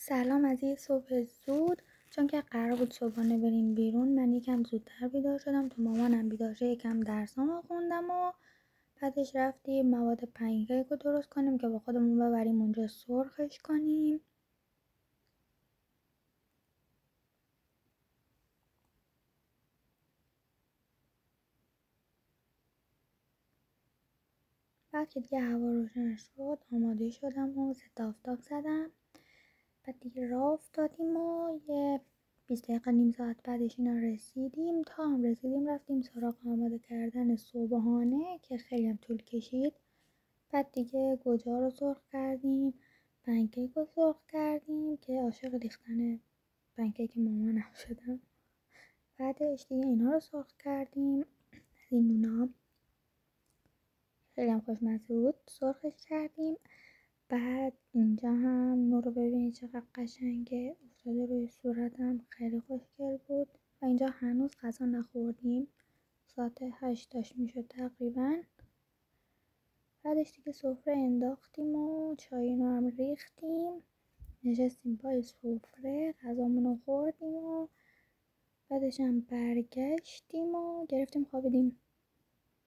سلام. از یه صبح زود، چون که قرار بود صبحانه بریم بیرون، من یکم زودتر بیدار شدم تا مامانم بیدار شه. یکم درسامو خوندم و بعدش رفتیم مواد پنکیک رو درست کنیم که با خودمون ببریم اونجا سرخش کنیم. بعد که دیگه هوا روشن شد آماده شدم و ضد آفتاب زدم. بعد دیگه راه افتادیم و یه 20 دقیقه نیم ساعت بعدش اینا رسیدیم. تا هم رسیدیم رفتیم سراغ آماده کردن صبحانه که خیلی هم طول کشید. بعد دیگه گوجه رو سرخ کردیم، پنکیک رو سرخ کردیم که عاشق ریختن پنکیک مامانم شدم. بعدش دیگه اینا رو سرخ کردیم، از این نونا خیلی هم خوشمزه بود، سرخش کردیم. بعد اینجا هم نور رو ببینید چقدر قشنگه افتاده روی صورتم، خیلی خوشگل بود. و اینجا هنوز غذا نخوردیم، ساعت 8 داشت میشد تقریبا. بعدش دیگه سفره انداختیم و چایینو هم ریختیم، نشستیم پای سفره غذامون رو خوردیم و بعدش هم برگشتیم و گرفتیم خوابیدیم.